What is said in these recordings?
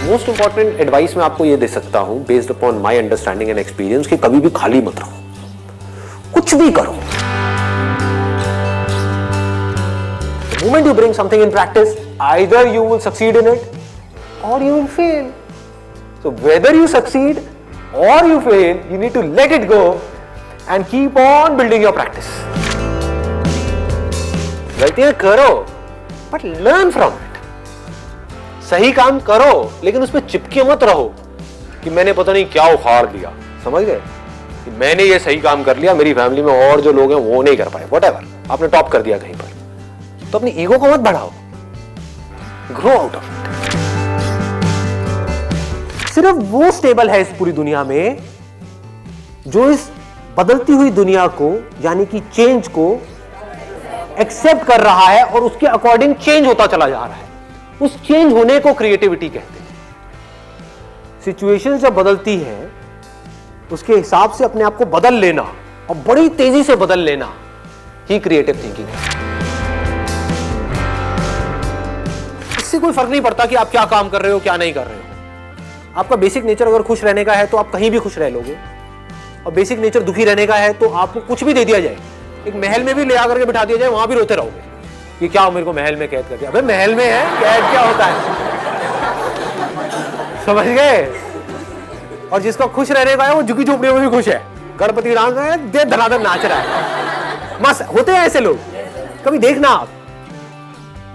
Most important advice मैं आपको ये दे सकता हूं based upon my understanding and experience कि कभी भी खाली मत रहो, कुछ भी करो। The moment you bring something in practice, either you will succeed in it or you will fail. So whether you succeed or you fail, you need to let it go and keep on building your practice. गलतियां करो but learn from it. सही काम करो लेकिन उसमें चिपके मत रहो कि मैंने पता नहीं क्या उखाड़ दिया, समझ गए कि मैंने ये सही काम कर लिया, मेरी फैमिली में और जो लोग हैं वो नहीं कर पाए, व्हाटएवर, आपने टॉप कर दिया कहीं पर, तो अपनी ईगो को मत बढ़ाओ, ग्रो आउट ऑफ इट। सिर्फ वो स्टेबल है इस पूरी दुनिया में जो इस बदलती हुई दुनिया को यानी कि चेंज को एक्सेप्ट कर रहा है और उसके अकॉर्डिंग चेंज होता चला जा रहा है। उस चेंज होने को क्रिएटिविटी कहते हैं। सिचुएशन जब बदलती है उसके हिसाब से अपने आप को बदल लेना और बड़ी तेजी से बदल लेना ही क्रिएटिव थिंकिंग है। इससे कोई फर्क नहीं पड़ता कि आप क्या काम कर रहे हो क्या नहीं कर रहे हो। आपका बेसिक नेचर अगर खुश रहने का है तो आप कहीं भी खुश रह लोगे, और बेसिक नेचर दुखी रहने का है तो आपको कुछ भी दे दिया जाए, एक महल में भी ले आकर के बिठा दिया जाए, वहां भी रोते रहोगे कि क्या मेरे को महल में कैद कर दिया। अबे महल में है, कैद क्या होता है, समझ गए। और जिसका खुश रहने का है वो झुकी झोपड़ियों में भी खुश है, गणपति डांस है, दे धनाधन नाच रहा है, मस्त होते हैं ऐसे लोग। कभी देखना आप,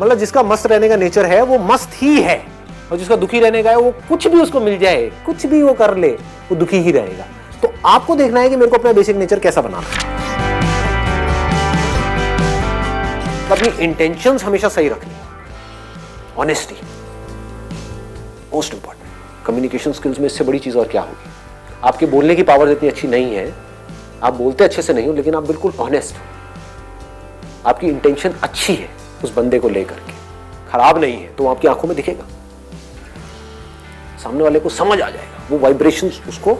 मतलब जिसका मस्त रहने का नेचर है वो मस्त ही है, और जिसका दुखी रहने का है वो कुछ भी उसको मिल जाए, कुछ भी वो कर ले, वो दुखी ही रहेगा। तो आपको देखना है कि मेरे को अपना बेसिक नेचर कैसा बनाना है। अपनी इंटेंशंस हमेशा सही रखनी, honesty most important. Communication skills में इससे बड़ी चीज और क्या होगी। आपके बोलने की पावर इतनी अच्छी नहीं है, आप बोलते अच्छे से नहीं हो, लेकिन आप बिल्कुल ऑनेस्ट हो, आपकी इंटेंशन अच्छी है उस बंदे को लेकर के, खराब नहीं है, तो आपकी आंखों में दिखेगा, सामने वाले को समझ आ जाएगा, वो वाइब्रेशंस उसको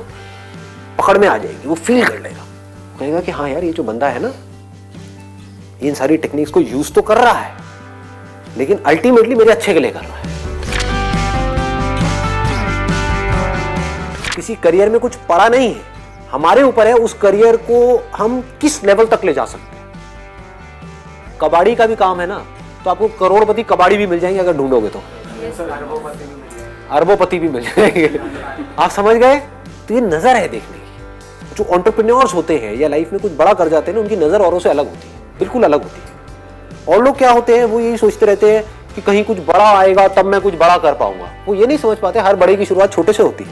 पकड़ में आ जाएगी, वो फील कर लेगा, कहेगा कि हाँ यार ये जो बंदा है ना इन सारी टेक्निक्स को यूज तो कर रहा है लेकिन अल्टीमेटली मेरे अच्छे के लिए कर रहा है। किसी करियर में कुछ पड़ा नहीं है, हमारे ऊपर है उस करियर को हम किस लेवल तक ले जा सकते हैं। कबाड़ी का भी काम है ना, तो आपको करोड़पति कबाड़ी भी मिल जाएंगे अगर ढूंढोगे तो, अरबोपति भी मिल जाएंगे, आप समझ गए। तो ये नजर है देखने की। जो एंटरप्रेन्योर्स होते हैं या लाइफ में कुछ बड़ा कर जाते हैं ना, उनकी नजर औरों से अलग होती है, बिल्कुल अलग होती है। और लोग क्या होते हैं, वो यही सोचते रहते हैं कि कहीं कुछ बड़ा आएगा तब मैं कुछ बड़ा कर पाऊंगा। वो ये नहीं समझ पाते हर बड़े की शुरुआत छोटे से होती है।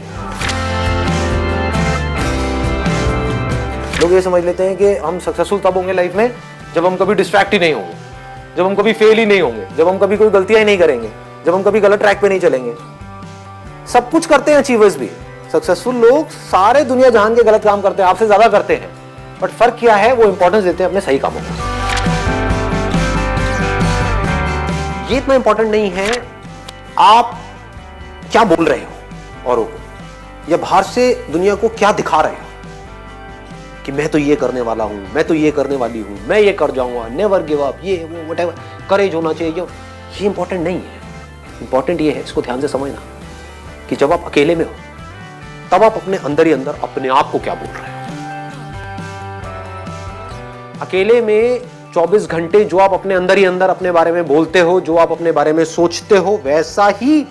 लोग ये समझ लेते हैं कि हम सक्सेसफुल तब होंगे लाइफ में जब हम कभी डिस्ट्रैक्ट ही नहीं होंगे, जब हम कभी फेल ही नहीं होंगे, जब हम कभी कोई गलतियां ही नहीं करेंगे, जब हम कभी गलत ट्रैक पे नहीं चलेंगे। सब कुछ करते हैं अचीवर्स भी, सक्सेसफुल लोग सारे दुनिया जहान के गलत काम करते हैं, आपसे ज्यादा करते हैं, बट फर्क क्या है, वो इंपॉर्टेंस देते हैं अपने सही कामों को। ये इतना इंपॉर्टेंट नहीं है आप क्या बोल रहे हो औरों को, या बाहर से दुनिया को क्या दिखा रहे हो कि मैं तो ये करने वाला हूं, मैं तो ये करने वाली हूं, मैं ये कर जाऊंगा, नेवर गिव अप, ये वो व्हाटएवर, करेज होना चाहिए। ये इंपॉर्टेंट नहीं है। इंपॉर्टेंट ये है, इसको ध्यान से समझना, कि जब आप अकेले में हो तब आप अपने अंदर ही अंदर अपने आप को क्या बोल रहे हो। अकेले में 24 घंटे जो आप अपने अंदर ही अंदर अपने बारे में बोलते हो, जो आप अपने बारे में सोचते हो, वैसा ही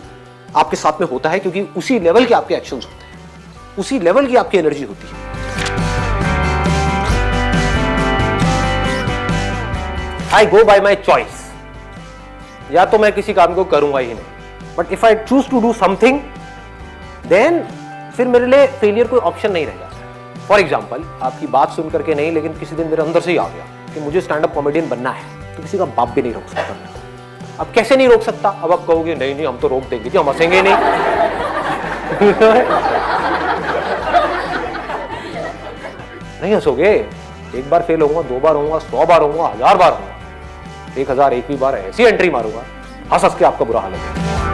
आपके साथ में होता है, क्योंकि उसी लेवल के आपके एक्शंस होते हैं, उसी लेवल की आपकी एनर्जी होती है। आई गो बाय माई चॉइस, या तो मैं किसी काम को करूंगा ही नहीं, but if I choose to do something then फिर मेरे लिए फेलियर कोई ऑप्शन नहीं रह जाता। फॉर एग्जाम्पल, आपकी बात सुन करके नहीं, लेकिन किसी दिन मेरे अंदर से ही आ गया कि मुझे स्टैंड अप कॉमेडियन बनना है, तो किसी का बाप भी नहीं रोक सकता। अब कैसे नहीं रोक सकता, अब आप कहोगे नहीं नहीं हम तो रोक देंगे, हम हंसेंगे नहीं। नहीं हंसोगे, एक बार फेल होऊंगा, 2 बार होऊंगा, 100 बार होऊंगा, 1000 बार होऊंगा, 1001वीं बार ऐसी एंट्री मारूंगा, हंस हंस के आपका बुरा हाल है।